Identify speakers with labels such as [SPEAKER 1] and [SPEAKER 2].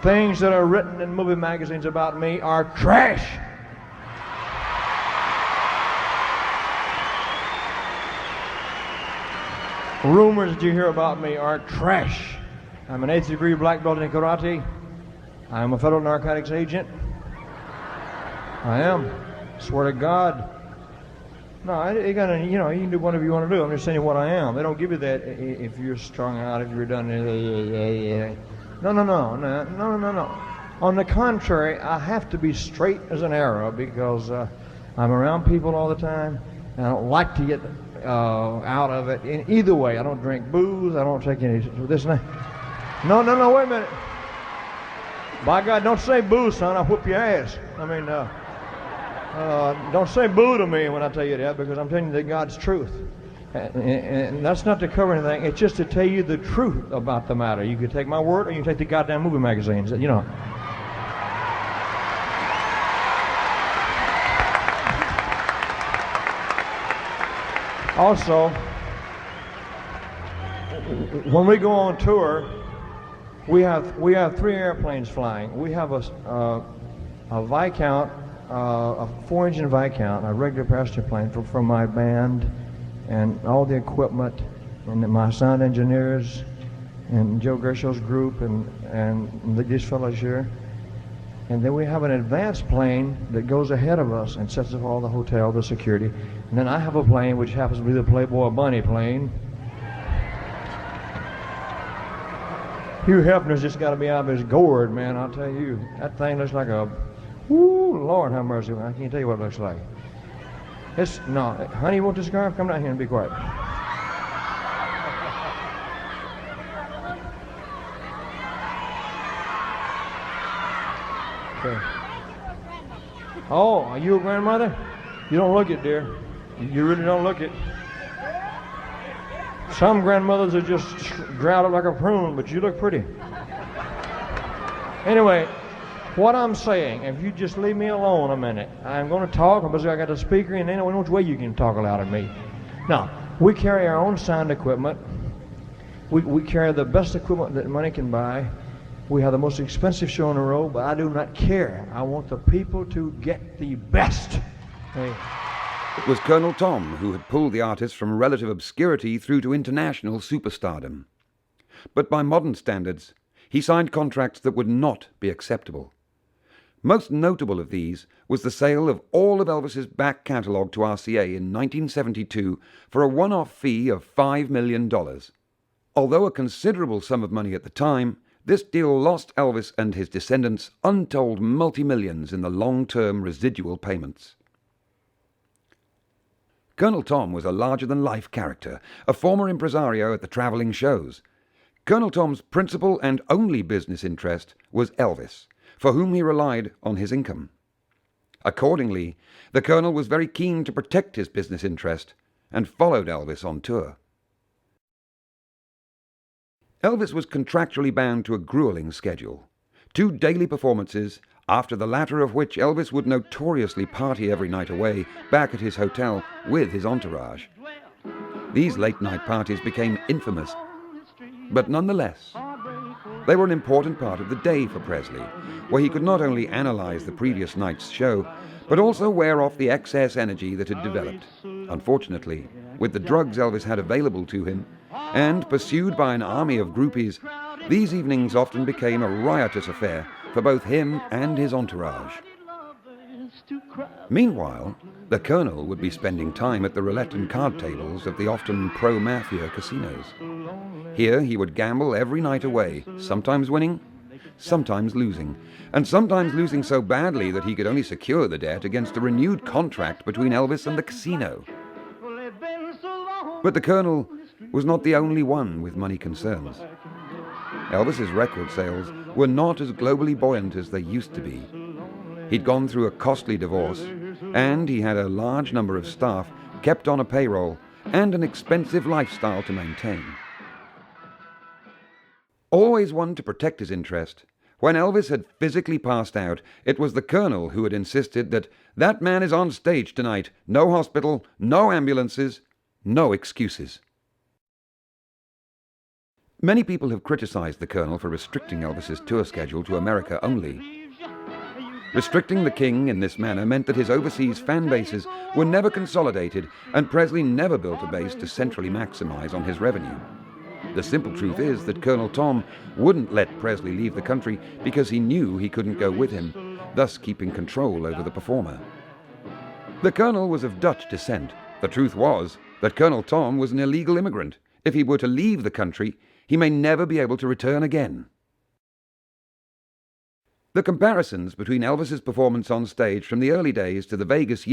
[SPEAKER 1] Things that are written in movie magazines about me are trash. Rumors that you hear about me are trash. I'm an 8th degree black belt in karate. I am a federal narcotics agent. I am. Swear to God. No, you can do whatever you want to do. I'm just saying what I am. They don't give you that if you're strung out, if you're done. No. On the contrary, I have to be straight as an arrow because I'm around people all the time, and I don't like to get out of it in either way. I don't drink booze. I don't take any this and that. No, wait a minute. By God, don't say boo, son. I'll whoop your ass. I mean, don't say boo to me when I tell you that, because I'm telling you the God's truth. And that's not to cover anything. It's just to tell you the truth about the matter. You can take my word, or you can take the goddamn movie magazines. You know. Also, when we go on tour, we have 3 airplanes flying. We have a Viscount, a 4-engine Viscount, a regular passenger plane for my band and all the equipment and my sound engineers and Joe Gershow's group and these fellows here. And then we have an advanced plane that goes ahead of us and sets up all the hotel, the security. And then I have a plane which happens to be the Playboy Bunny plane. Hugh Hefner's just got to be out of his gourd, man, I'll tell you. That thing looks like a, whoo, Lord have mercy. I can't tell you what it looks like. No, honey, you want this scarf? Come down here and be quiet. Okay. Oh, are you a grandmother? You don't look it, dear. You really don't look it. Some grandmothers are just ground up like a prune, but you look pretty. Anyway, what I'm saying, if you just leave me alone a minute, I'm going to talk because I got a speaker and ain't no which way you can talk loud at me. Now, we carry our own sound equipment. We carry the best equipment that money can buy. We have the most expensive show on the road, but I do not care. I want the people to get the best. Hey.
[SPEAKER 2] It was Colonel Tom who had pulled the artist from relative obscurity through to international superstardom. But by modern standards, he signed contracts that would not be acceptable. Most notable of these was the sale of all of Elvis's back catalogue to RCA in 1972 for a one-off fee of $5 million. Although a considerable sum of money at the time, this deal lost Elvis and his descendants untold multi-millions in the long-term residual payments. Colonel Tom was a larger-than-life character, a former impresario at the travelling shows. Colonel Tom's principal and only business interest was Elvis, for whom he relied on his income. Accordingly, the Colonel was very keen to protect his business interest and followed Elvis on tour. Elvis was contractually bound to a grueling schedule. 2 daily performances, after the latter of which Elvis would notoriously party every night away back at his hotel with his entourage. These late-night parties became infamous, but nonetheless, they were an important part of the day for Presley, where he could not only analyze the previous night's show, but also wear off the excess energy that had developed, unfortunately, with the drugs Elvis had available to him, and pursued by an army of groupies. These evenings often became a riotous affair for both him and his entourage. Meanwhile, the Colonel would be spending time at the roulette and card tables of the often pro-mafia casinos. Here he would gamble every night away, sometimes winning, sometimes losing, and sometimes losing so badly that he could only secure the debt against a renewed contract between Elvis and the casino. But the Colonel was not the only one with money concerns. Elvis's record sales were not as globally buoyant as they used to be. He'd gone through a costly divorce, and he had a large number of staff kept on a payroll and an expensive lifestyle to maintain. Always one to protect his interest, when Elvis had physically passed out, it was the Colonel who had insisted that "that man is on stage tonight, no hospital, no ambulances, no excuses." Many people have criticized the Colonel for restricting Elvis's tour schedule to America only. Restricting the King in this manner meant that his overseas fan bases were never consolidated, and Presley never built a base to centrally maximize on his revenue. The simple truth is that Colonel Tom wouldn't let Presley leave the country because he knew he couldn't go with him, thus keeping control over the performer. The Colonel was of Dutch descent. The truth was that Colonel Tom was an illegal immigrant. If he were to leave the country, he may never be able to return again. The comparisons between Elvis's performance on stage from the early days to the Vegas years